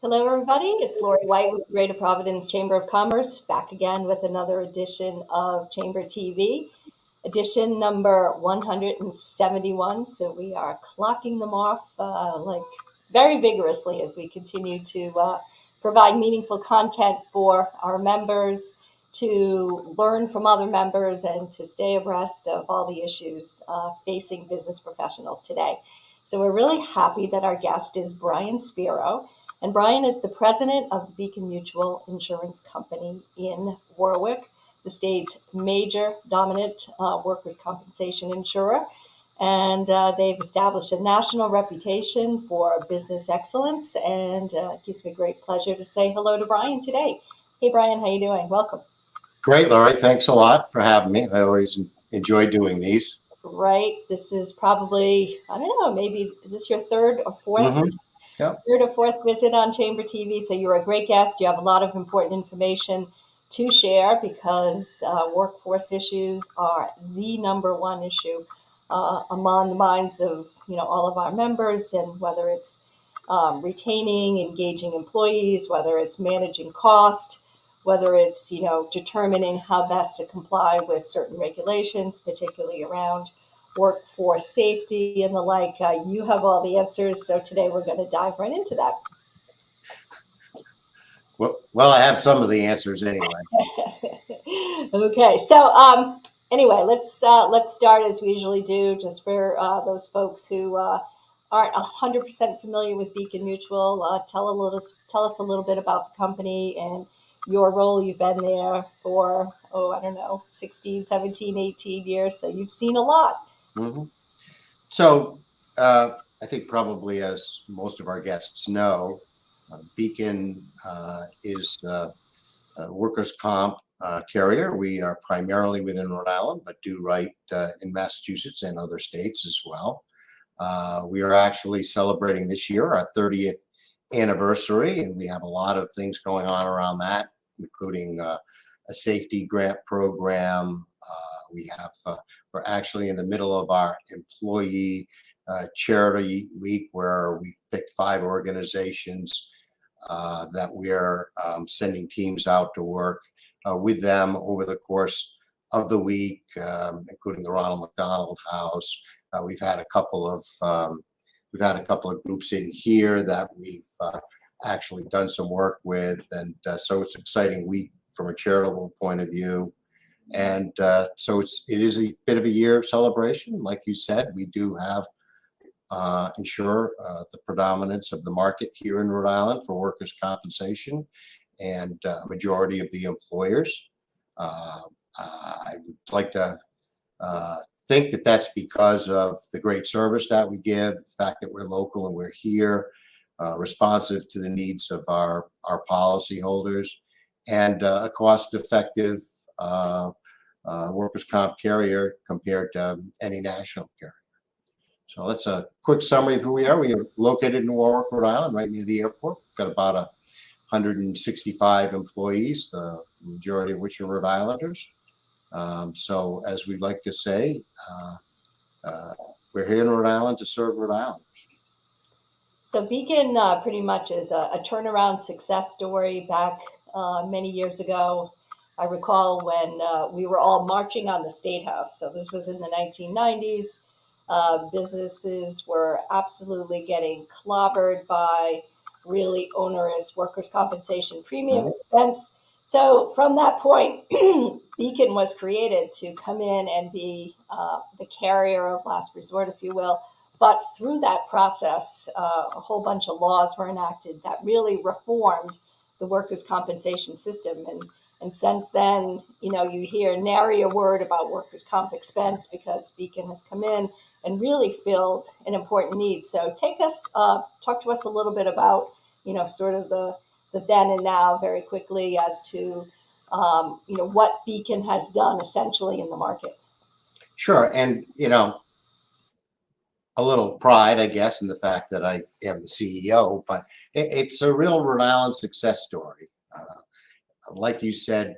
Hello, everybody. It's Laurie White with Greater Providence Chamber of Commerce, back again with another edition of Chamber TV, edition number 171. So we are clocking them off very vigorously as we continue to provide meaningful content for our members, to learn from other members, and to stay abreast of all the issues facing business professionals today. So we're really happy that our guest is Brian Spero. And Brian is the president of the Beacon Mutual Insurance Company in Warwick, the state's major dominant workers' compensation insurer. And they've established a national reputation for business excellence. And it gives me great pleasure to say hello to Brian today. Hey, Brian, how you doing? Welcome. Great, Laurie. Thanks a lot for having me. I always enjoy doing these. Right. This is probably, I don't know, maybe is this your third or fourth? Mm-hmm. Yep. Third or fourth visit on Chamber TV. So you're a great guest. You have a lot of important information to share because workforce issues are the number one issue among the minds of all of our members, and whether it's retaining, engaging employees, whether it's managing cost, whether it's determining how best to comply with certain regulations, particularly around workforce safety and the like. You have all the answers, so today we're going to dive right into that. Well, I have some of the answers anyway. Okay, so anyway, let's start as we usually do, just for those folks who aren't 100% familiar with Beacon Mutual. Tell us a little bit about the company and your role. You've been there for 16, 17, 18 years, so you've seen a lot. Mm-hmm. So I think probably, as most of our guests know, Beacon is a workers' comp carrier. We are primarily within Rhode Island, but do write in Massachusetts and other states as well. We are actually celebrating this year our 30th anniversary, and we have a lot of things going on around that, including a safety grant program. We're actually in the middle of our employee charity week, where we've picked 5 organizations that we're sending teams out to work with them over the course of the week, including the Ronald McDonald House. We've had a couple of groups in here that we've actually done some work with, and so it's an exciting week from a charitable point of view. And so it is a bit of a year of celebration. Like you said, we do have ensure the predominance of the market here in Rhode Island for workers' compensation, and a majority of the employers. I would like to think that that's because of the great service that we give, the fact that we're local and we're here, responsive to the needs of our policyholders, and a cost-effective workers' comp carrier compared to any national carrier. So that's a quick summary of who we are. We are located in Warwick, Rhode Island, right near the airport. We've got about 165 employees, the majority of which are Rhode Islanders. So as we'd like to say, we're here in Rhode Island to serve Rhode Islanders. So Beacon pretty much is a turnaround success story. Back many years ago, I recall when we were all marching on the State House. So this was in the 1990s. Businesses were absolutely getting clobbered by really onerous workers' compensation premium expense. So from that point, Beacon was created to come in and be the carrier of last resort, if you will. But through that process, a whole bunch of laws were enacted that really reformed the workers' compensation system. And since then, you hear nary a word about workers' comp expense, because Beacon has come in and really filled an important need. So talk to us a little bit about, sort of the then and now, very quickly, as to, what Beacon has done essentially in the market. Sure. And, a little pride, I guess, in the fact that I am the CEO, but it's a real Rhode Island success story. Like you said,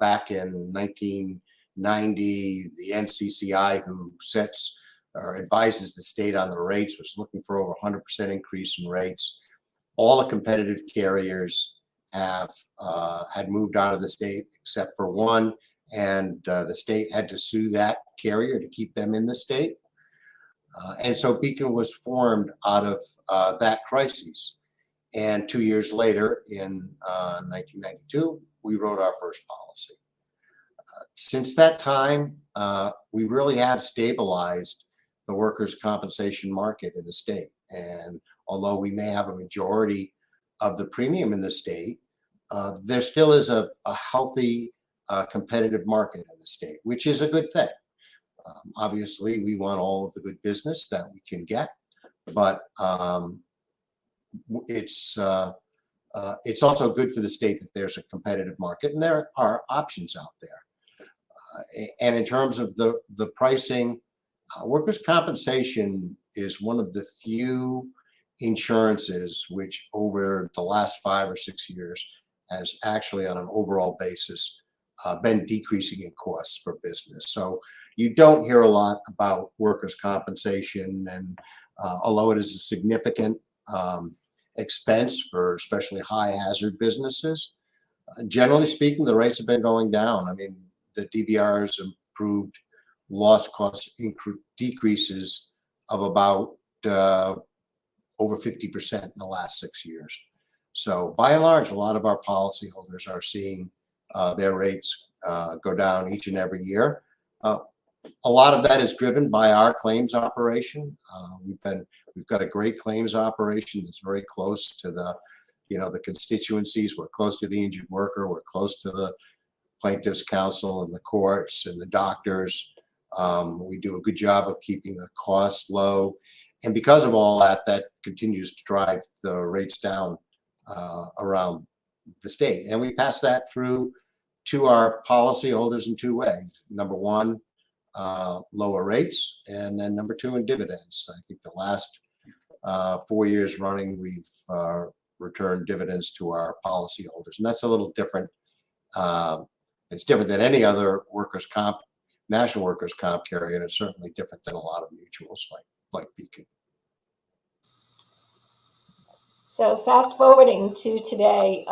back in 1990, the NCCI, who sets or advises the state on the rates, was looking for over 100% increase in rates. all the competitive carriers have had moved out of the state except for one, and the state had to sue that carrier to keep them in the state. And so Beacon was formed out of that crisis. And 2 years later, in 1992, we wrote our first policy. Since that time, we really have stabilized the workers' compensation market in the state. And although we may have a majority of the premium in the state, there still is a healthy, competitive market in the state, which is a good thing. Obviously, we want all of the good business that we can get, but it's also good for the state that there's a competitive market and there are options out there. And in terms of the pricing, workers' compensation is one of the few insurances which over the last 5 or 6 years has actually on an overall basis been decreasing in costs for business. So you don't hear a lot about workers' compensation, and although it is a significant expense for especially high hazard businesses, generally speaking, the rates have been going down. I mean, the DBR's improved loss cost decreases of about over 50% in the last 6 years. So by and large, a lot of our policyholders are seeing their rates go down each and every year. A lot of that is driven by our claims operation. We've got a great claims operation that's very close to the constituencies. We're close to the injured worker. We're close to the plaintiff's counsel and the courts and the doctors. We do a good job of keeping the costs low. And because of all that, that continues to drive the rates down around the state. And we pass that through to our policyholders in two ways. Number one, lower rates, and then number two, in dividends. I think the last 4 years running, we've returned dividends to our policyholders. And that's a little different. It's different than any other national workers' comp carrier, and it's certainly different than a lot of mutuals like Beacon. So fast forwarding to today,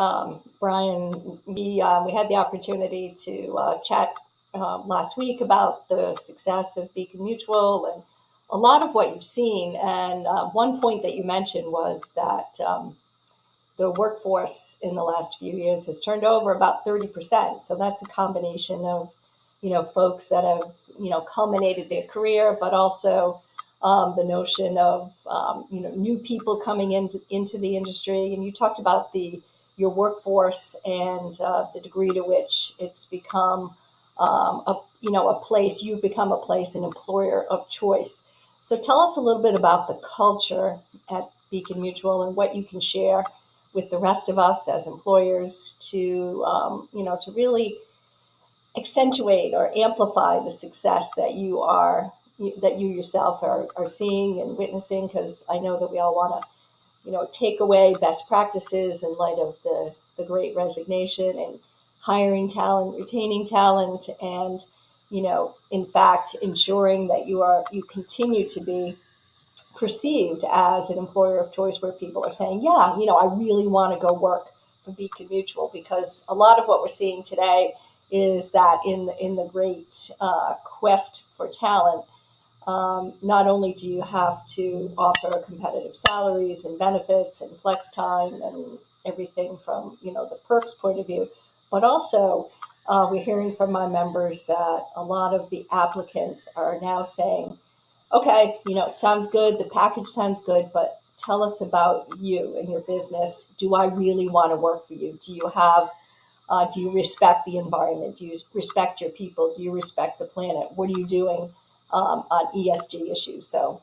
Brian, we had the opportunity to chat last week about the success of Beacon Mutual and a lot of what you've seen. And one point that you mentioned was that the workforce in the last few years has turned over about 30%. So that's a combination of, folks that have, culminated their career, but also the notion of, new people coming into the industry. And you talked about your workforce and the degree to which it's become you've become a place, an employer of choice. So tell us a little bit about the culture at Beacon Mutual and what you can share with the rest of us as employers to really accentuate or amplify the success that you yourself are seeing and witnessing, because I know that we all want to take away best practices in light of the great resignation and hiring talent, retaining talent, and in fact ensuring that you continue to be perceived as an employer of choice, where people are saying, yeah, I really want to go work for Beacon Mutual, because a lot of what we're seeing today is that in the great quest for talent, not only do you have to offer competitive salaries and benefits and flex time and everything from the perks point of view, but also we're hearing from my members that a lot of the applicants are now saying, okay, sounds good, the package sounds good, but tell us about you and your business. Do I really want to work for you? Do you respect the environment? Do you respect your people? Do you respect the planet? What are you doing on ESG issues? So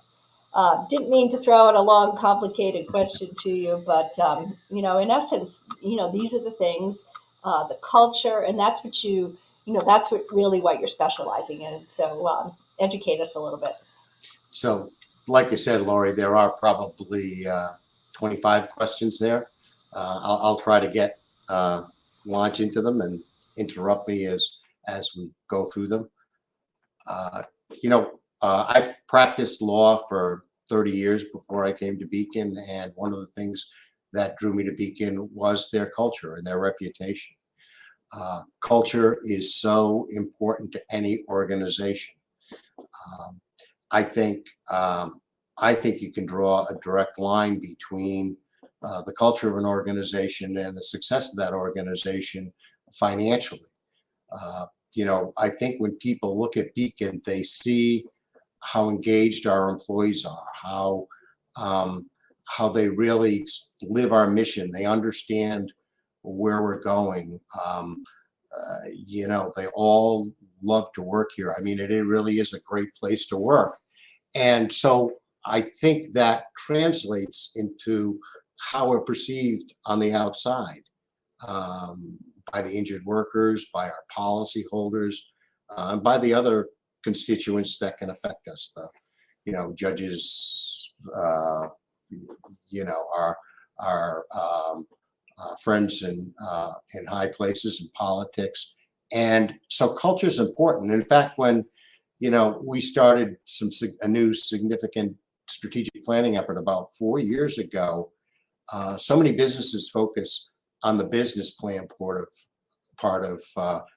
didn't mean to throw out a long, complicated question to you, but in essence, these are the things, the culture, and that's what that's what you're specializing in. So educate us a little bit. So, like you said, Laurie, there are probably 25 questions there. I'll try to launch into them and interrupt me as we go through them. I practiced law for 30 years before I came to Beacon, and one of the things that drew me to Beacon was their culture and their reputation. Culture is so important to any organization. Um, I think I think you can draw a direct line between the culture of an organization and the success of that organization financially. Uh, I think when people look at Beacon, they see how engaged our employees are, um, how they really live our mission. They understand where we're going. They all love to work here. I mean, it really is a great place to work. And so I think that translates into how we're perceived on the outside, um, by the injured workers, by our policyholders, and by the other constituents that can affect us. Judges, our friends in high places in politics. And so culture is important. In fact, when we started a new significant strategic planning effort about 4 years ago. So many businesses focus on the business plan part of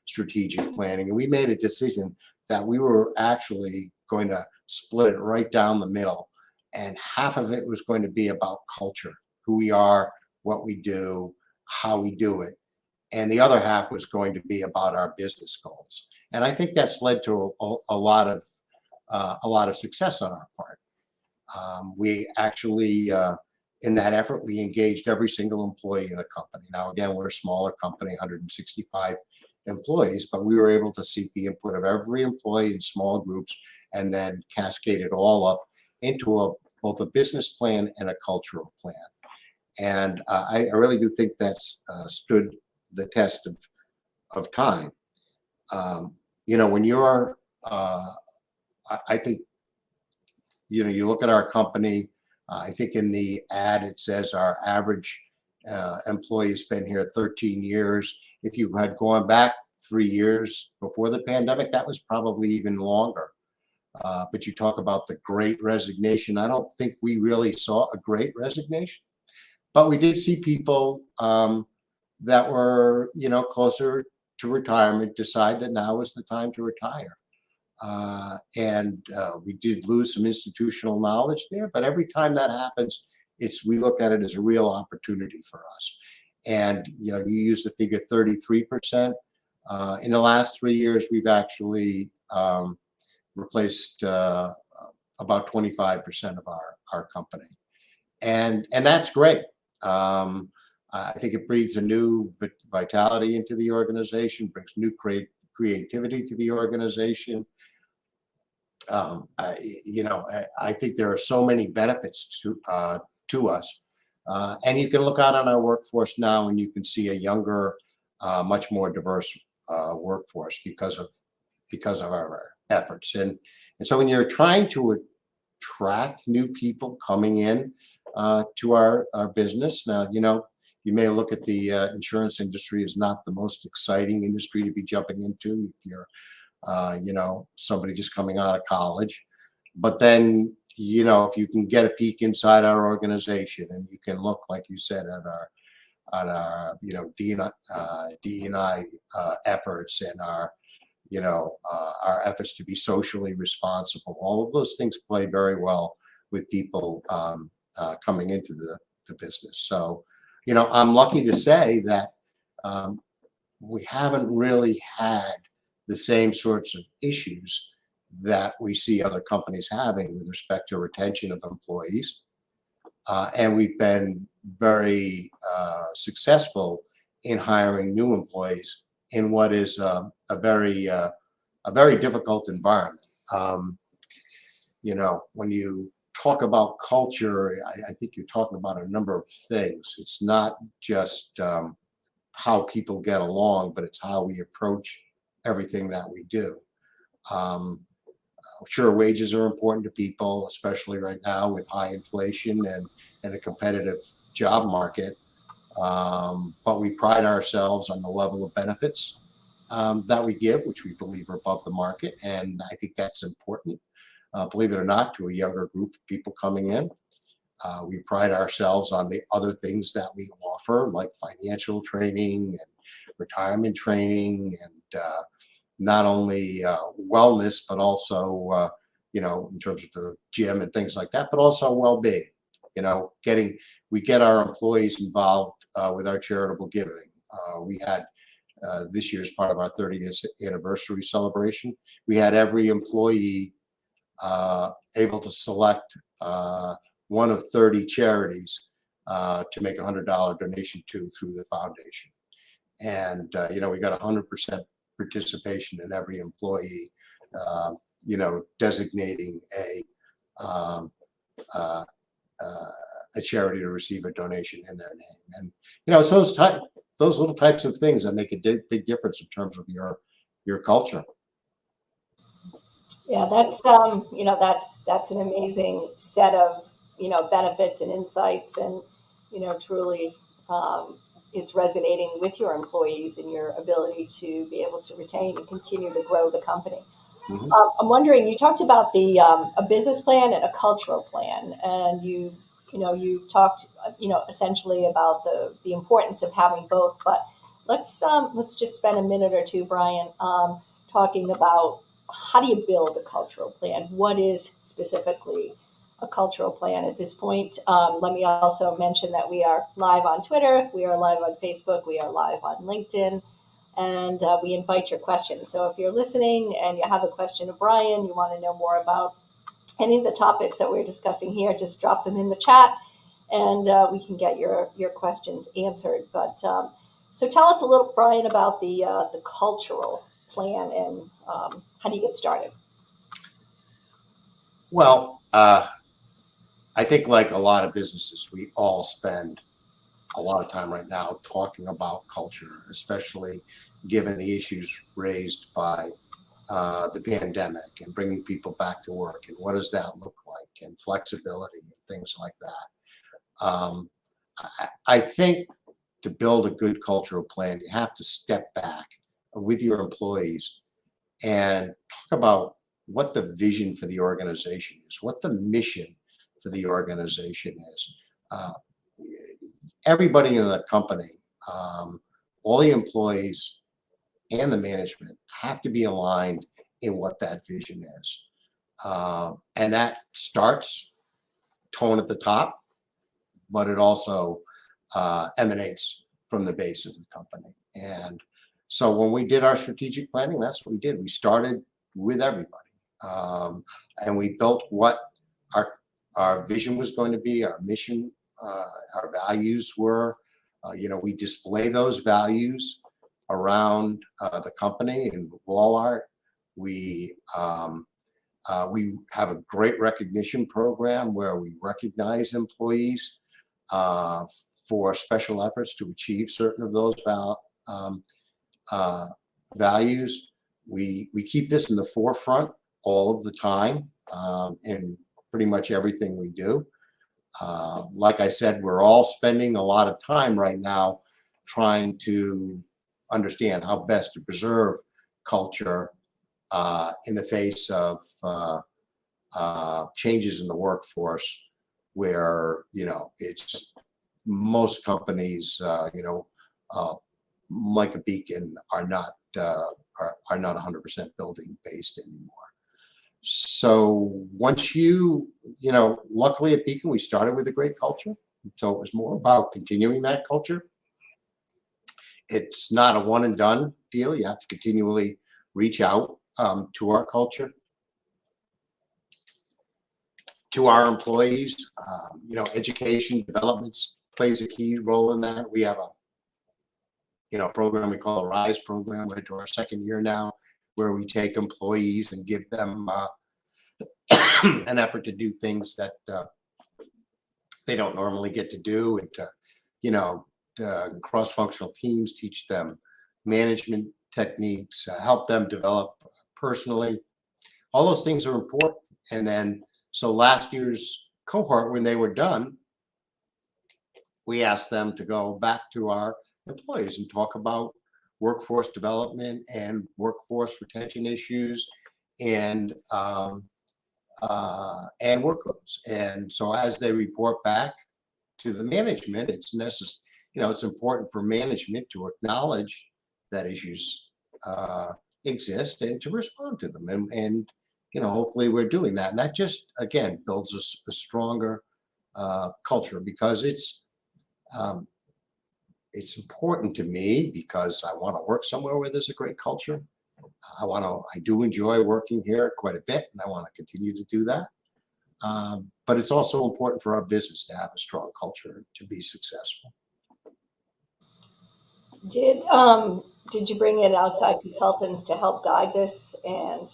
strategic planning, and we made a decision that we were actually going to split it right down the middle, and half of it was going to be about culture, who we are, what we do, how we do it, and the other half was going to be about our business goals. And I think that's led to a lot of success on our part. We actually, in that effort, we engaged every single employee in the company. Now, again, we're a smaller company, 165 employees, but we were able to seek the input of every employee in small groups and then cascade it all up into both a business plan and a cultural plan. And I really do think that's stood the test of time. When you're, I think, you look at our company, I think in the ad, it says our average employee has been here 13 years. If you had gone back 3 years before the pandemic, that was probably even longer. But you talk about the great resignation. I don't think we really saw a great resignation, but we did see people that were, closer to retirement decide that now was the time to retire. And we did lose some institutional knowledge there, but every time that happens, we look at it as a real opportunity for us. And you use the figure 33%. In the last 3 years, we've actually replaced about 25% of our company, and that's great. I think it breathes a new vitality into the organization, brings new creativity to the organization. I think there are so many benefits to us, and you can look out on our workforce now, and you can see a younger, much more diverse workforce because of our efforts. And so when you're trying to attract new people coming in to our business, now you may look at the insurance industry as not the most exciting industry to be jumping into if you're somebody just coming out of college. But then, if you can get a peek inside our organization and you can look, like you said, at our D&I efforts and our efforts to be socially responsible, all of those things play very well with people coming into the business. So, I'm lucky to say that we haven't really had the same sorts of issues that we see other companies having with respect to retention of employees. And we've been very successful in hiring new employees in what is a very difficult environment. When you talk about culture, I think you're talking about a number of things. It's not just how people get along, but it's how we approach everything that we do. Sure, wages are important to people, especially right now with high inflation and a competitive job market. But we pride ourselves on the level of benefits that we give, which we believe are above the market. And I think that's important, believe it or not, to a younger group of people coming in. We pride ourselves on the other things that we offer, like financial training and retirement training, and not only wellness, but also, in terms of the gym and things like that, but also well-being. We get our employees involved with our charitable giving. We had this year's part of our 30th anniversary celebration. We had every employee able to select one of 30 charities to make a $100 donation to through the foundation. And, we got 100% participation in every employee, designating um, uh, a charity to receive a donation in their name. And, it's those little types of things that make a big difference in terms of your culture. Yeah, that's an amazing set of benefits and insights, and truly, it's resonating with your employees and your ability to be able to retain and continue to grow the company. Mhm. I'm wondering, you talked about the a business plan and a cultural plan, and you talked essentially about the importance of having both. But let's just spend a minute or two, Brian, talking about how do you build a cultural plan? What is specifically a cultural plan at this point? Let me also mention that we are live on Twitter, we are live on Facebook, we are live on LinkedIn, and we invite your questions. So if you're listening and you have a question of Brian, you want to know more about any of the topics that we're discussing here, just drop them in the chat, and we can get your questions answered. But so tell us a little, Brian, about the cultural plan, and how do you get started? Well, I think like a lot of businesses, we all spend a lot of time right now talking about culture, especially given the issues raised by the pandemic and bringing people back to work, and what does that look like, and flexibility and things like that. I think to build a good cultural plan, you have to step back with your employees and talk about what the vision for the organization is, what the mission for the organization is. Uh, Everybody in the company, um, all the employees and the management have to be aligned in what that vision is. And that starts tone at the top, but it also emanates from the base of the company. And so when we did our strategic planning, that's what we did. We started with everybody, and we built what our our vision was going to be, our mission, our values were. We display those values around the company in wall art. We we have a great recognition program where we recognize employees uh, for special efforts to achieve certain of those um, uh, values. We keep this in the forefront all of the time in pretty much everything we do. Like I said, we're all spending a lot of time right now trying to understand how best to preserve culture in the face of changes in the workforce, where it's most companies, uh, like a Beacon, are not 100% building based anymore. So once luckily at Beacon, we started with a great culture. So it was more about continuing that culture. It's not a one and done deal. You have to continually reach out to our culture, to our employees. Education developments plays a key role in that. We have a program we call a RISE program. We're into our second year now, where we take employees and give them an effort to do things that they don't normally get to do, and to cross-functional teams, teach them management techniques, help them develop personally. All those things are important. And then, so last year's cohort, when they were done, we asked them to go back to our employees and talk about workforce development and workforce retention issues, and and workloads. And so as they report back to the management, it's necessary, it's important for management to acknowledge that issues exist and to respond to them. And hopefully we're doing that. And that just, again, builds a stronger culture, because um, it's important to me, because I want to work somewhere where there's a great culture. I do enjoy working here quite a bit, and I want to continue to do that. But it's also important for our business to have a strong culture to be successful. Did you bring in outside consultants to help guide this? And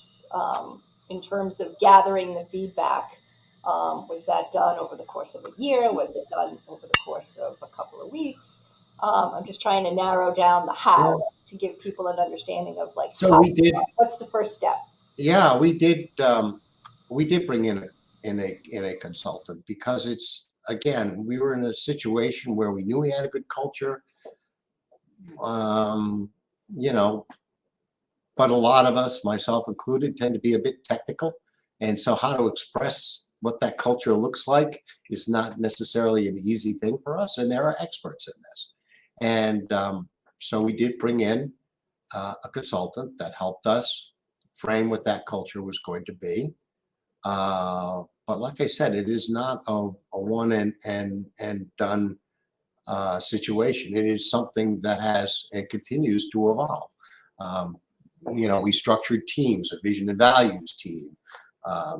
in terms of gathering the feedback, was that done over the course of a year? Was it done over the course of a couple of weeks? I'm just trying to narrow down the Yeah. how to give people an understanding of like So how, we did, what's the first step? yeah, we did bring in a consultant, because it's, again, we were in a situation where we knew we had a good culture. Um, you know, but a lot of us, myself included, tend to be a bit technical. And so how to express what that culture looks like is not necessarily an easy thing for us. And there are experts in this. And so we did bring in a consultant that helped us frame what that culture was going to be. But like I said, it is not a one and done situation. It is something that has and continues to evolve. We structured teams, a vision and values team, a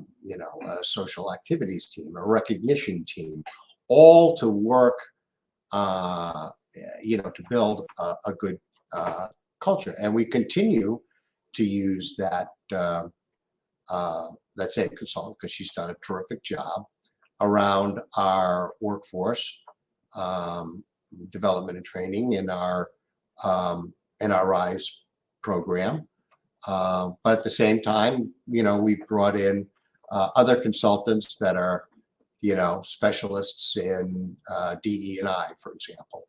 social activities team, a recognition team, all to work, uh, to build a good culture. And we continue to use that same consultant, because she's done a terrific job around our workforce development and training in our RISE program. But at the same time, we've brought in other consultants that are, specialists in DE&I, for example,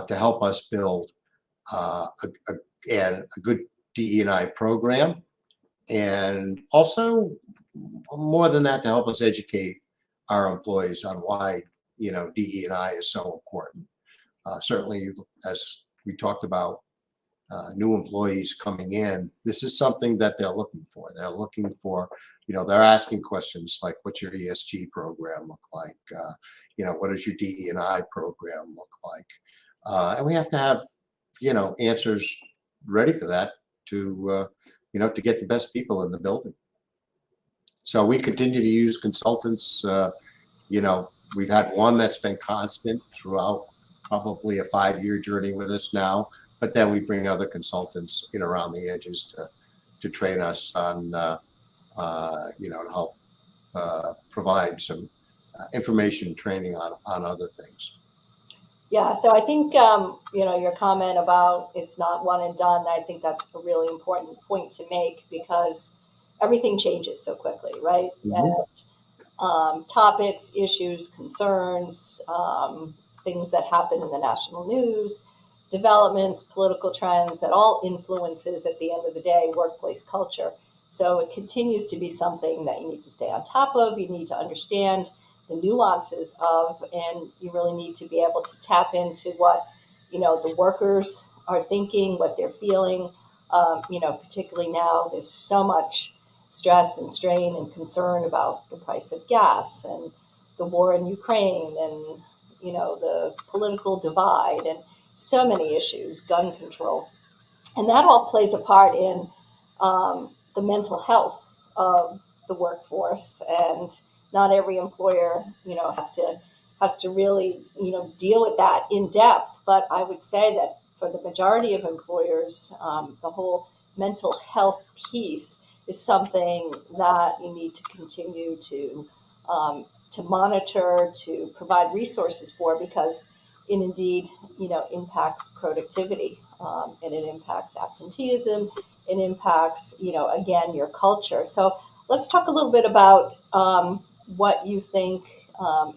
to help us build a good DE&I program, and also, more than that, to help us educate our employees on why DE&I is so important. Certainly, as we talked about, new employees coming in, this is something that they're looking for. They're looking for, they're asking questions like, what's your ESG program look like? What does your DE&I program look like? And we have to have, answers ready for that to get the best people in the building. So we continue to use consultants. We've had one that's been constant throughout probably a 5-year journey with us now, but then we bring other consultants in around the edges to train us on, to help provide some information and training on other things. Yeah, so I think your comment about it's not one and done. I think that's a really important point to make, because everything changes so quickly, right? Mhm. Topics, issues, concerns, things that happen in the national news, developments, political trends, that all influences, at the end of the day, workplace culture. So it continues to be something that you need to stay on top of. You need to understand the nuances of, and you really need to be able to tap into what the workers are thinking, what they're feeling. Particularly now, there's so much stress and strain and concern about the price of gas and the war in Ukraine, and the political divide, and so many issues, gun control, and that all plays a part in the mental health of the workforce. And not every employer has to really deal with that in depth. But I would say that for the majority of employers, the whole mental health piece is something that you need to continue to monitor, to provide resources for, because it indeed impacts productivity, and it impacts absenteeism. It impacts again, your culture. So let's talk a little bit about what you think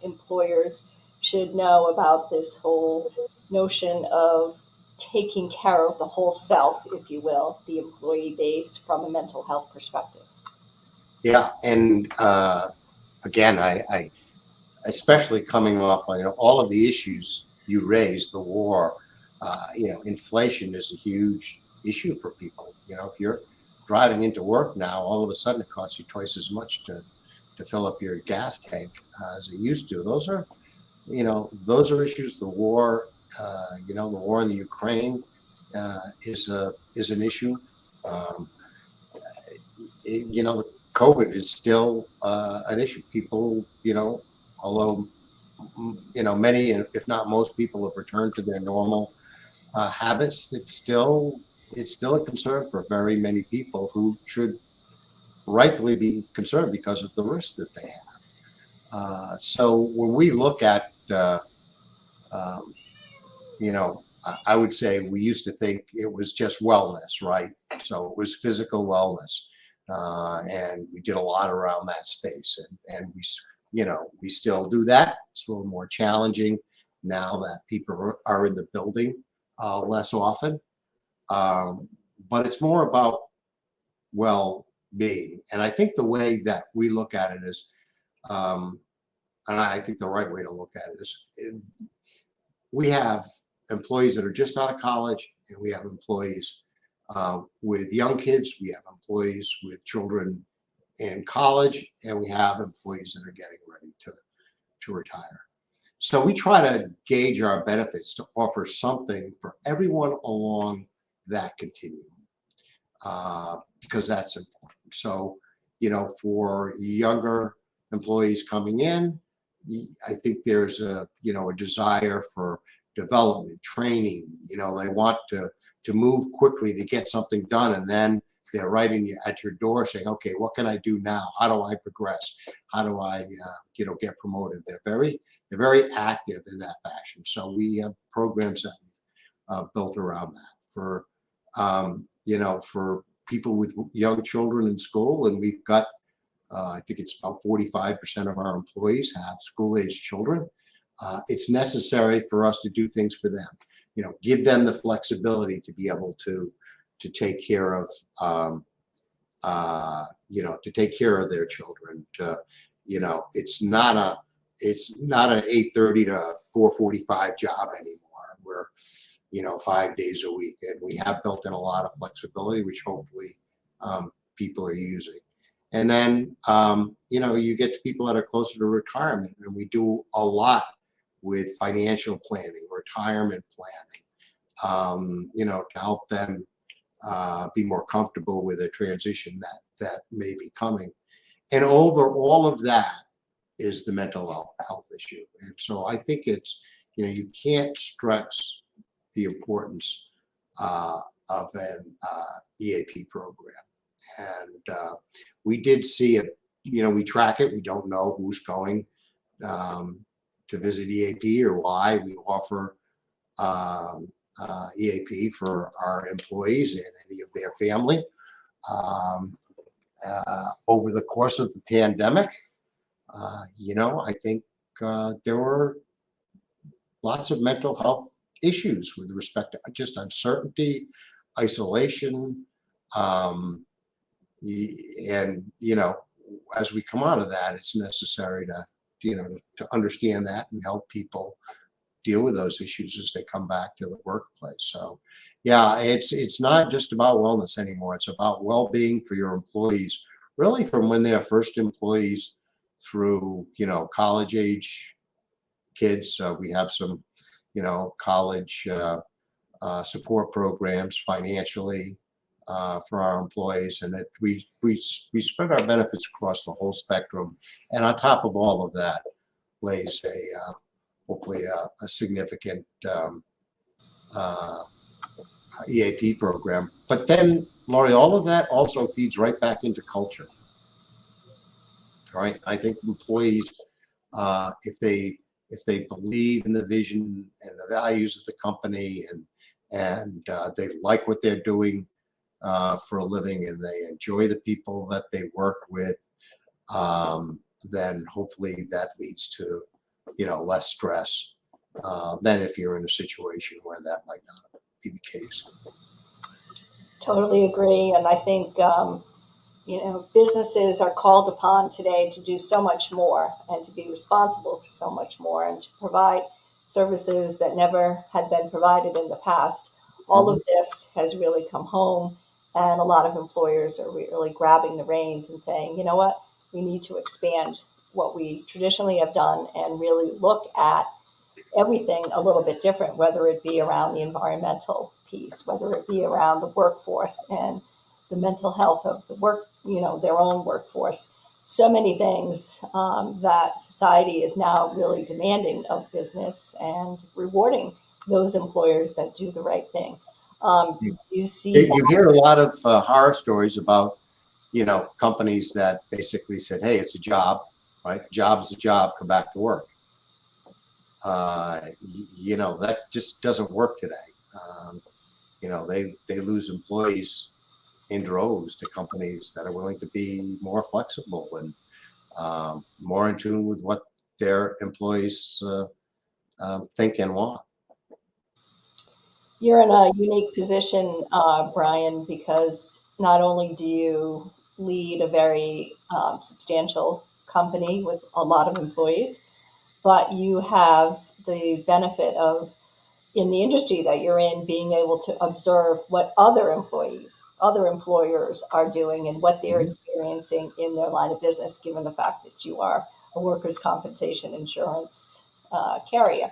employers should know about this whole notion of taking care of the whole self, if you will, the employee base, from a mental health perspective. Yeah, and again, I especially coming off, all of the issues you raised, the war, inflation is a huge issue for people. If you're driving into work now, all of a sudden it costs you twice as much to fill up your gas tank as it used to. Those are issues. The war, the war in the Ukraine is an issue. Um, the COVID is still an issue. People, although many, if not most people, have returned to their normal habits. It's still a concern for very many people who should rightfully be concerned because of the risks that they have. So when we look at, um, I would say we used to think it was just wellness, right? So it was physical wellness, and we did a lot around that space, and we still do that. It's a little more challenging now that people are in the building less often, um, but it's more about well-being. And I think the way that we look at it is, um, and I think the right way to look at it is, we have employees that are just out of college, and we have employees with young kids, we have employees with children in college, and we have employees that are getting ready to retire. So we try to gauge our benefits to offer something for everyone along that continuum, because that's important. So, for younger employees coming in, I think there's a desire for development, training. They want to move quickly to get something done, and then they're right at your door saying, "Okay, what can I do now? How do I progress? How do I, get promoted?" They're very active in that fashion. So we have programs that built around that for people with young children in school, and we've got I think it's about 45% of our employees have school-age children. It's necessary for us to do things for them. Give them the flexibility to be able to take care of their children. It's not an 8:30 to 4:45 job anymore. We're 5 days a week, and we have built in a lot of flexibility, which hopefully people are using. And then you get to people that are closer to retirement, and we do a lot with financial planning, retirement planning, to help them be more comfortable with a transition that may be coming. And over all of that is the mental health issue. And so I think you can't stress the importance of an EAP program. And we did see it, we track it. We don't know who's going to visit EAP or why. We offer EAP for our employees and any of their family. Over the course of the pandemic, I think there were lots of mental health issues with respect to just uncertainty, isolation, um, and as we come out of that, it's necessary to understand that and help people deal with those issues as they come back to the workplace. So, yeah, it's not just about wellness anymore. It's about well-being for your employees, really from when they're first employees through college age kids. We have some college support programs financially for our employees, and that we spread our benefits across the whole spectrum. And on top of all of that, lays hopefully a significant uh, EAP program. But then, Laurie, all of that also feeds right back into culture. Right? I think employees, if they believe in the vision and the values of the company, and they like what they're doing for a living, and they enjoy the people that they work with, then hopefully that leads to less stress than if you're in a situation where that might not be the case. Totally agree. And I think Businesses are called upon today to do so much more and to be responsible for so much more and to provide services that never had been provided in the past. All Mhm. of this has really come home, and a lot of employers are really grabbing the reins and saying, you know what, we need to expand what we traditionally have done and really look at everything a little bit different, whether it be around the environmental piece, whether it be around the workforce and the mental health of the their own workforce. So many things that society is now really demanding of business and rewarding those employers that do the right thing. You see You hear a lot of horror stories about, companies that basically said, "Hey, it's a job, right? A job is a job. Come back to work." That just doesn't work today. Um, they lose employees in droves to companies that are willing to be more flexible and more in tune with what their employees think and want. You're in a unique position, Brian, because not only do you lead a very substantial company with a lot of employees, but you have the benefit of, in the industry that you're in, being able to observe what other employers are doing and what they're Mhm. experiencing in their line of business, given the fact that you are a workers' compensation insurance carrier.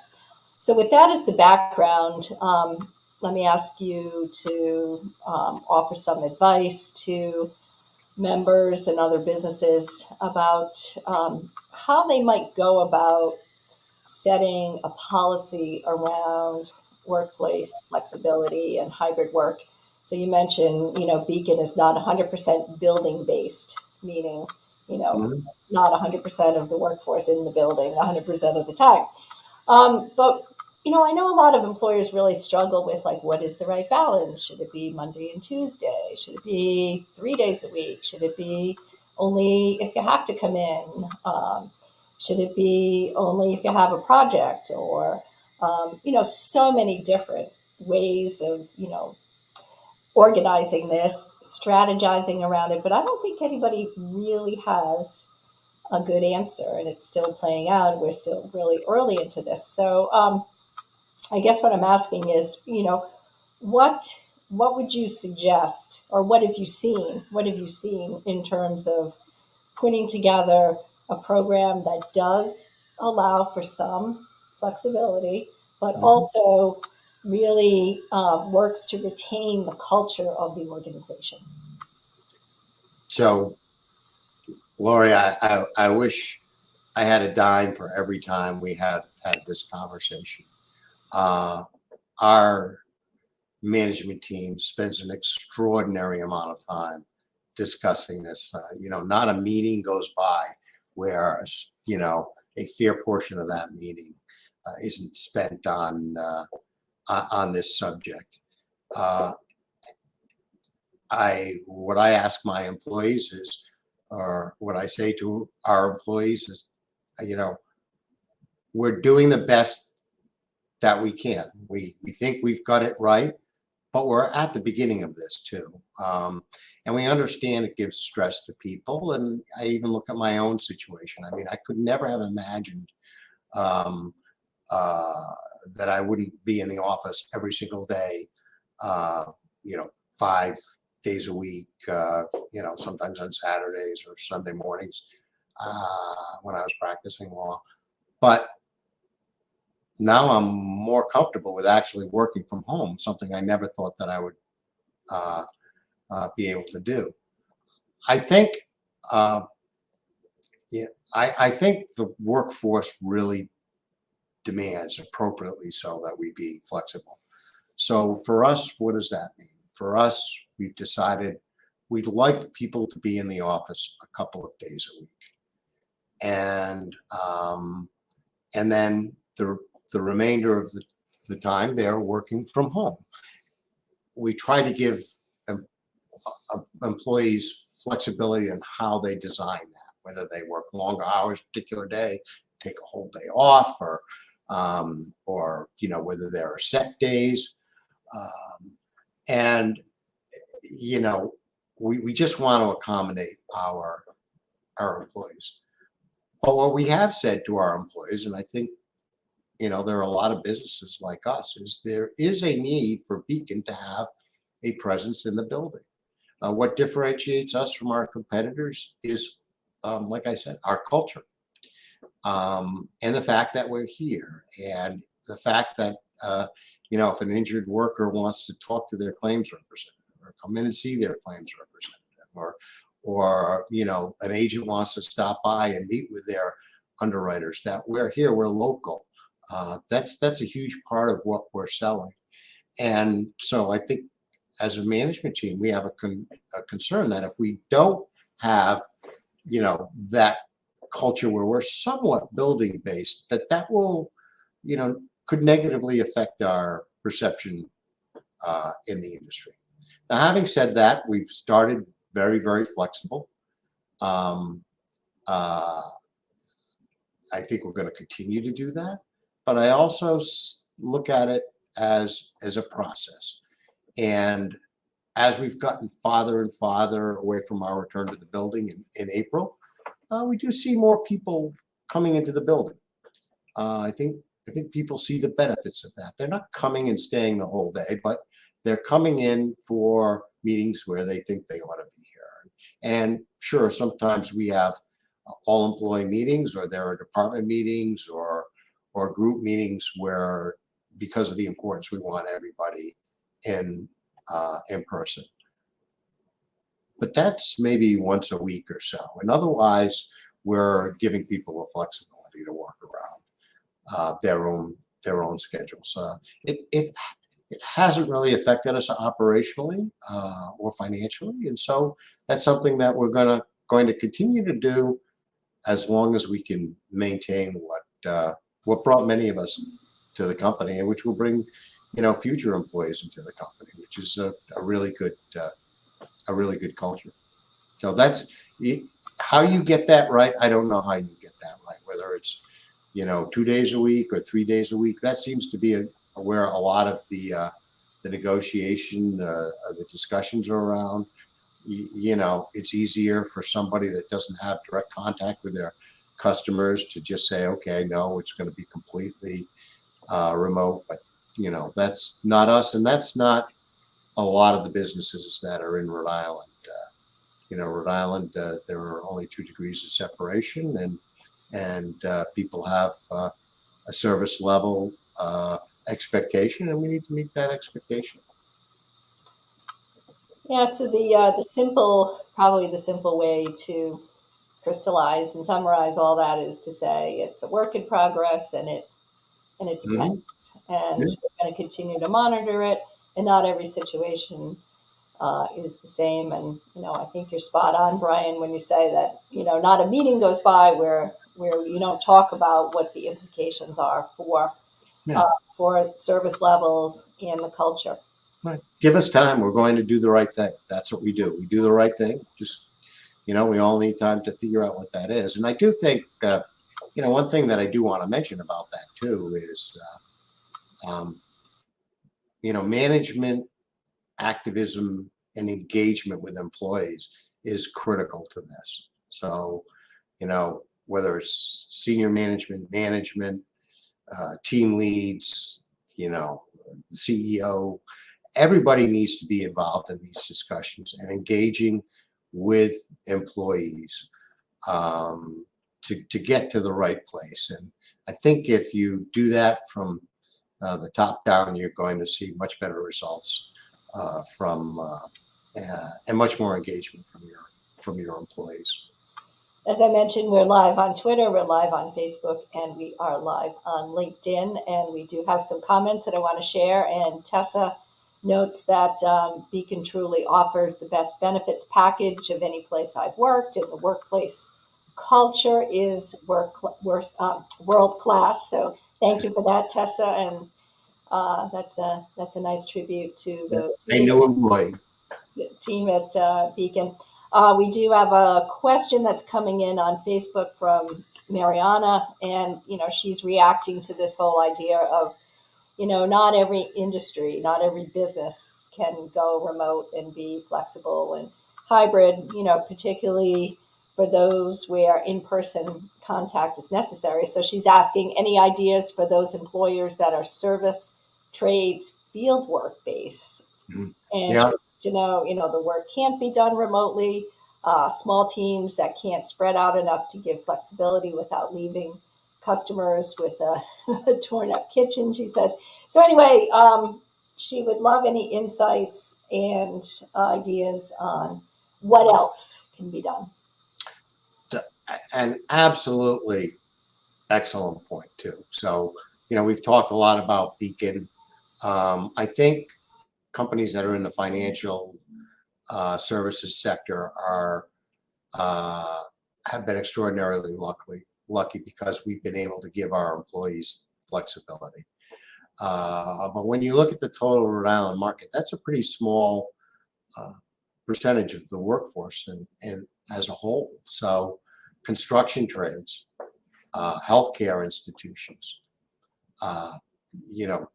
So, with that as the background, let me ask you to offer some advice to members and other businesses about how they might go about setting a policy around workplace flexibility and hybrid work. So you mentioned, Beacon is not 100% building based, meaning, you know, Mhm. not 100% of the workforce in the building 100% of the time. But I know a lot of employers really struggle with, like, what is the right balance? Should it be Monday and Tuesday? Should it be 3 days a week? Should it be only if you have to come in? Should it be only if you have a project? Or so many different ways of organizing this, strategizing around it. But I don't think anybody really has a good answer, and it's still playing out. We're still really early into this. So I guess what I'm asking is, what would you suggest, or what have you seen? What have you seen in terms of putting together a program that does allow for some flexibility, but Mhm. also really works to retain the culture of the organization? So, Lori, I wish I had a dime for every time we had this conversation. Uh, our management team spends an extraordinary amount of time discussing this. Not a meeting goes by where a fair portion of that meeting isn't spent on this subject. Uh, what I ask my employees is, or what I say to our employees is, you know, we're doing the best that we can. We think we've got it right, but we're at the beginning of this too. And we understand it gives stress to people. And I even look at my own situation. I mean, I could never have imagined um, uh, that I wouldn't be in the office every single day, uh, 5 days a week, sometimes on Saturdays or Sunday mornings when I was practicing law. But now I'm more comfortable with actually working from home, something I never thought that I would uh, be able to do. I think, uh, yeah, I think the workforce really demands, appropriately so, that we be flexible. So for us, what does that mean? For us, we've decided we'd like people to be in the office a couple of days a week, and and then the remainder of the time they're working from home. We try to give employees flexibility in how they design that, whether they work longer hours, particular day, take a whole day off, or whether there are set days, um, and you know we just want to accommodate our employees. But what we have said to our employees, and I think, there are a lot of businesses like us, is there is a need for Beacon to have a presence in the building. What differentiates us from our competitors is, like I said, our culture, and the fact that we're here, and the fact that, if an injured worker wants to talk to their claims representative, or come in and see their claims representative, or an agent wants to stop by and meet with their underwriters, that we're here, we're local. That's a huge part of what we're selling. And so I think as a management team, we have a concern that if we don't have, that culture where we're somewhat building based, that will, could negatively affect our perception in the industry. Now, having said that, we've started very, very flexible. Um, uh, I think we're going to continue to do that, but I also look at it as a process. And as we've gotten farther and farther away from our return to the building in April, we do see more people coming into the building. I think people see the benefits of that. They're not coming and staying the whole day, but they're coming in for meetings where they think they ought to be here. And sure, sometimes we have all employee meetings, or there are department meetings, or group meetings where, because of the importance, we want everybody in person. But that's maybe once a week or so. And otherwise, we're giving people a flexibility to work around their own schedules. It hasn't really affected us operationally or financially, and so that's something that we're going to continue to do as long as we can maintain what brought many of us to the company, and which will bring future employees into the company, which is a really good culture. So that's how you get that right. I don't know how you get that right, whether it's 2 days a week or 3 days a week. That seems to be where a lot of the negotiation, the discussions are around. It's easier for somebody that doesn't have direct contact with their customers to just say, okay, no, it's going to be completely remote. But that's not us, and that's not a lot of the businesses that are in Rhode Island. Rhode Island, there are only 2 degrees of separation, and people have a service level expectation, and we need to meet that expectation. Yeah, so probably the simple way to crystallize and summarize all that is to say it's a work in progress, and it depends. And we're going to continue to monitor it, and not every situation is the same. And I think you're spot on, Brian, when you say that not a meeting goes by where you don't talk about what the implications are for service levels and the culture. Right. Give us time. We're going to do the right thing. That's what we do. We do the right thing. Just we all need time to figure out what that is. And I do think one thing that I do want to mention about that too is management activism and engagement with employees is critical to this. So, whether it's senior management, team leads, CEO, everybody needs to be involved in these discussions and engaging with employees to get to the right place. And I think if you do that from the top down, you're going to see much better results and much more engagement from your employees. As I mentioned, we're live on Twitter, we're live on Facebook, and we are live on LinkedIn. And we do have some comments that I want to share. And Tessa notes that Beacon truly offers the best benefits package of any place I've worked, and the workplace culture is world class. So thank you for that, Tessa. And that's a nice tribute to the new employee team at Beacon. We do have a question that's coming in on Facebook from Mariana, and she's reacting to this whole idea of not every industry, not every business can go remote and be flexible. And hybrid, particularly for those where in-person contact is necessary. So she's asking any ideas for those employers that are service, trades, field work based. Mhm. And she Yeah, wants to know, the work can't be done remotely. Small teams that can't spread out enough to give flexibility without leaving customers with a, a torn up kitchen, she says. So, anyway, she would love any insights and ideas on what else can be done. and absolutely excellent point too. So, we've talked a lot about Beacon. I think companies that are in the financial services sector are uh, have been extraordinarily lucky because we've been able to give our employees flexibility. But when you look at the total Rhode Island market, that's a pretty small uh, percentage of the workforce and as a whole. So construction trades, healthcare institutions, uh,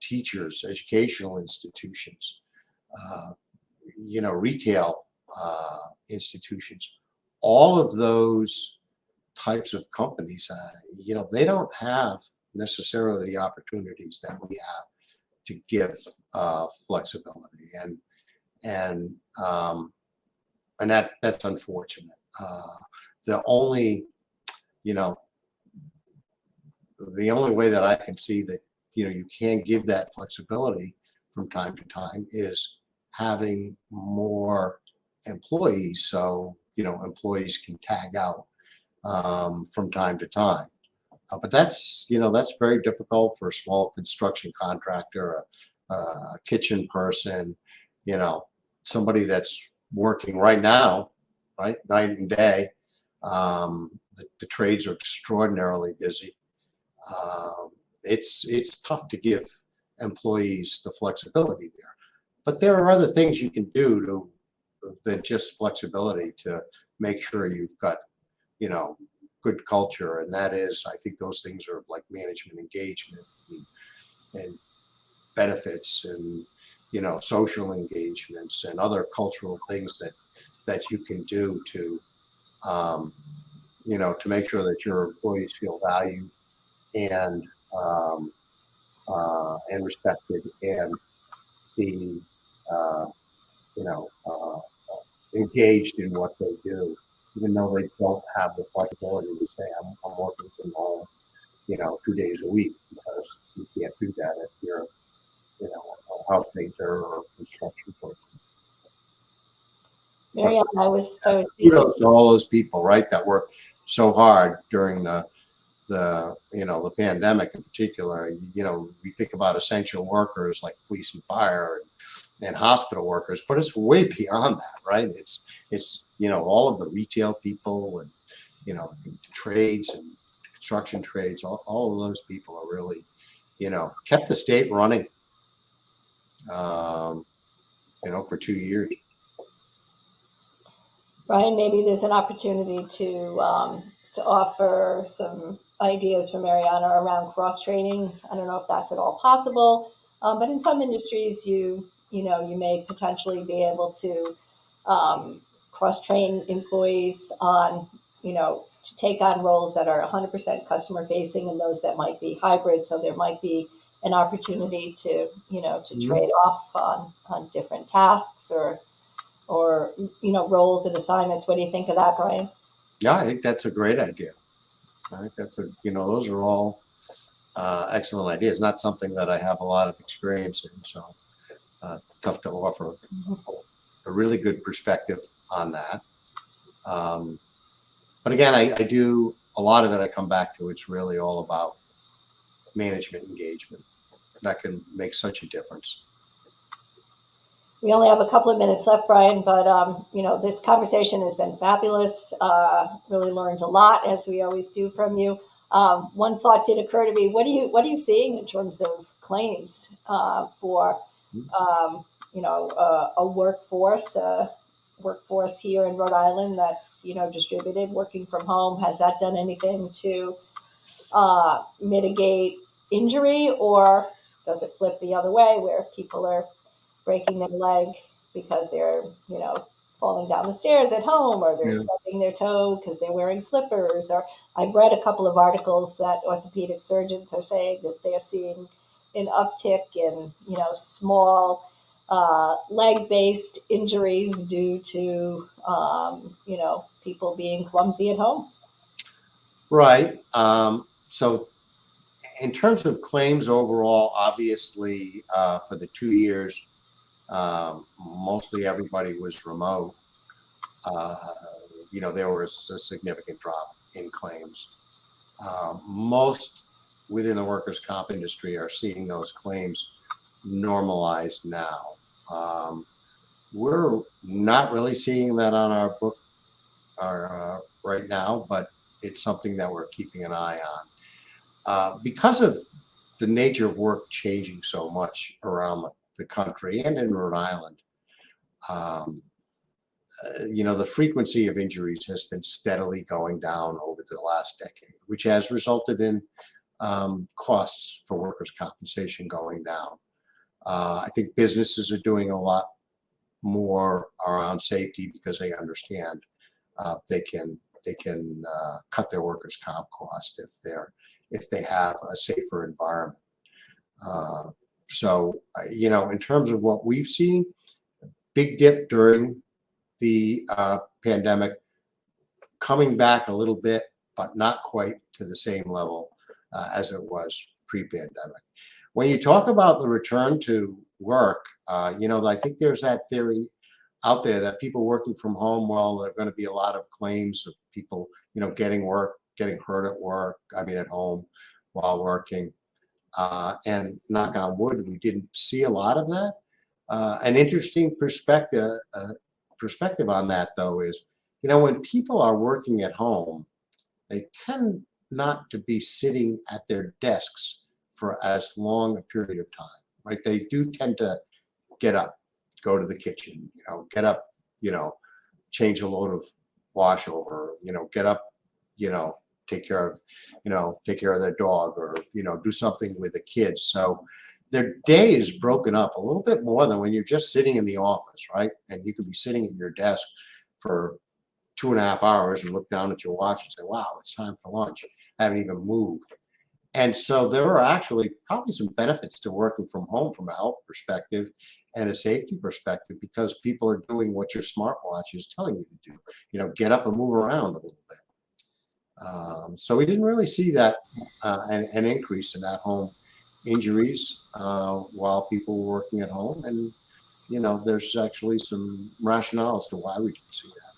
teachers, educational institutions, uh, retail institutions, all of those types of companies, they don't have necessarily the opportunities that we have to give flexibility, and um, and that's unfortunate. The only, you know, the only way that I can see that you can give that flexibility from time to time is having more employees, so employees can tag out from time to time. But that's very difficult for a small construction contractor, a kitchen person, you know, somebody that's working right now, right, night and day. The trades are extraordinarily busy. Um, it's tough to give employees the flexibility there, but there are other things you can do to than just flexibility to make sure you've got you know good culture, and that is, I think those things are like management engagement and benefits and social engagements and other cultural things that you can do to um, to make sure that your employees feel valued and um, respected and be uh, you know uh, engaged in what they do, even though they don't have the flexibility to say I'm working from home 2 days a week, because you can't do that if you're a house painter or a construction person. But Marianne, I was thinking, kudos to all those people, right, that worked so hard during the pandemic in particular. We think about essential workers like police and fire and hospital workers, but it's way beyond that, right? It's all of the retail people and the trades and construction trades. All of those people are really kept the state running um, for 2 years. Brian, maybe there's an opportunity to offer some ideas for Mariana around cross training. I don't know if that's at all possible, but in some industries, you may potentially be able to cross train employees on to take on roles that are 100% customer facing and those that might be hybrid. So there might be an opportunity to to Mhm. trade off on different tasks or roles and assignments. What do you think of that, Brian? Yeah, I think that's a great idea. I think those are all excellent ideas. Not something that I have a lot of experience in, so tough to offer a really good perspective on that. Um, but again, I do a lot of it. I come back to it's really all about management engagement. That can make such a difference. We only have a couple of minutes left, Brian, but this conversation has been fabulous. Really learned a lot, as we always do from you. One thought did occur to me: what are you seeing in terms of claims for a workforce here in Rhode Island that's distributed, working from home? Has that done anything to mitigate injury, or does it flip the other way where people are breaking their leg because they're falling down the stairs at home, or they're Yeah. stubbing their toe because they're wearing slippers. Or I've read a couple of articles that orthopedic surgeons are saying that they're seeing an uptick in, small leg-based injuries due to, people being clumsy at home. Right. So in terms of claims overall, obviously, for the 2 years, mostly everybody was remote. Uh, there was a significant drop in claims. Most within the workers' comp industry are seeing those claims normalized now. We're not really seeing that on our book right now, but it's something that we're keeping an eye on. Because of the nature of work changing so much around the country and in Rhode Island, um, the frequency of injuries has been steadily going down over the last decade, which has resulted in costs for workers' compensation going down. I think businesses are doing a lot more around safety because they understand they can cut their workers' comp cost if they have a safer environment. So in terms of what we've seen, big dip during the pandemic, coming back a little bit, but not quite to the same level as it was pre-pandemic. When you talk about the return to work, I think there's that theory out there that people working from home, well, there are going to be a lot of claims of people, getting hurt at home while working. And knock on wood, we didn't see a lot of that. An interesting perspective on that, though, is, when people are working at home, they tend not to be sitting at their desks for as long a period of time, right? They do tend to get up, go to the kitchen, get up, change a load of washover, get up, take care of, their dog, or, do something with the kids. So their day is broken up a little bit more than when you're just sitting in the office, right? And you could be sitting at your desk for 2.5 hours and look down at your watch and say, wow, it's time for lunch. I haven't even moved. And so there are actually probably some benefits to working from home from a health perspective and a safety perspective, because people are doing what your smartwatch is telling you to do, get up and move around a little bit. So we didn't really see that an increase in at-home injuries while people were working at home. And, there's actually some rationale as to why we didn't see that.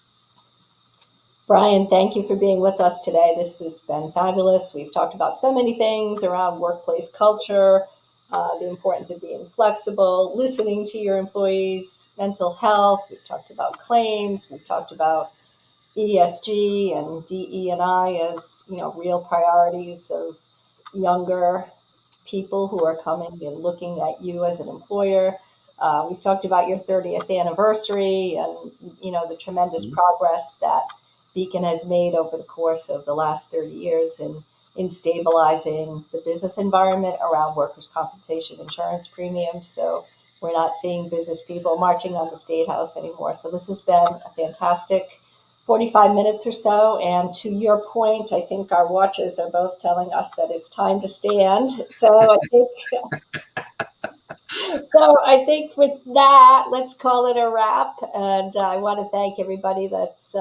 Brian, thank you for being with us today. This has been fabulous. We've talked about so many things around workplace culture, the importance of being flexible, listening to your employees, mental health. We've talked about claims. We've talked about ESG and DE&I as, real priorities of younger people who are coming and looking at you as an employer. We've talked about your 30th anniversary and, the tremendous progress that Beacon has made over the course of the last 30 years in stabilizing the business environment around workers' compensation insurance premiums. So we're not seeing business people marching on the State House anymore. So this has been a fantastic 45 minutes or so. And to your point, I think our watches are both telling us that it's time to stand. So I think with that, let's call it a wrap. And I want to thank everybody that's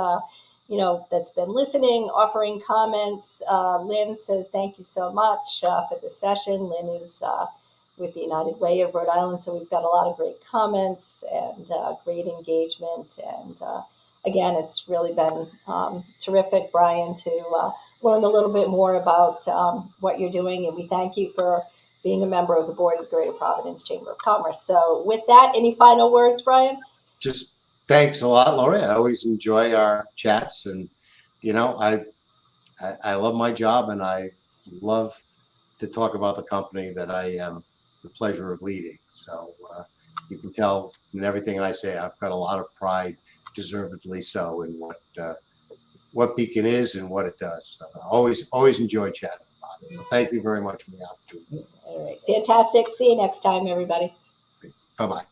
been listening, offering comments. Lynn says thank you so much for the session. Lynn is with the United Way of Rhode Island, so we've got a lot of great comments and great engagement. And again, it's really been terrific, Brian, to learn a little bit more about what you're doing. And we thank you for being a member of the board of the Greater Providence Chamber of Commerce. So with that, any final words, Brian? Just thanks a lot, Lori. I always enjoy our chats, and I love my job, and I love to talk about the company that I am the pleasure of leading. So you can tell in everything I say, I've got a lot of pride, deservedly so, in what Beacon is and what it does. So I always enjoy chatting about it. So thank you very much for the opportunity. All right, fantastic. See you next time, everybody. Bye-bye.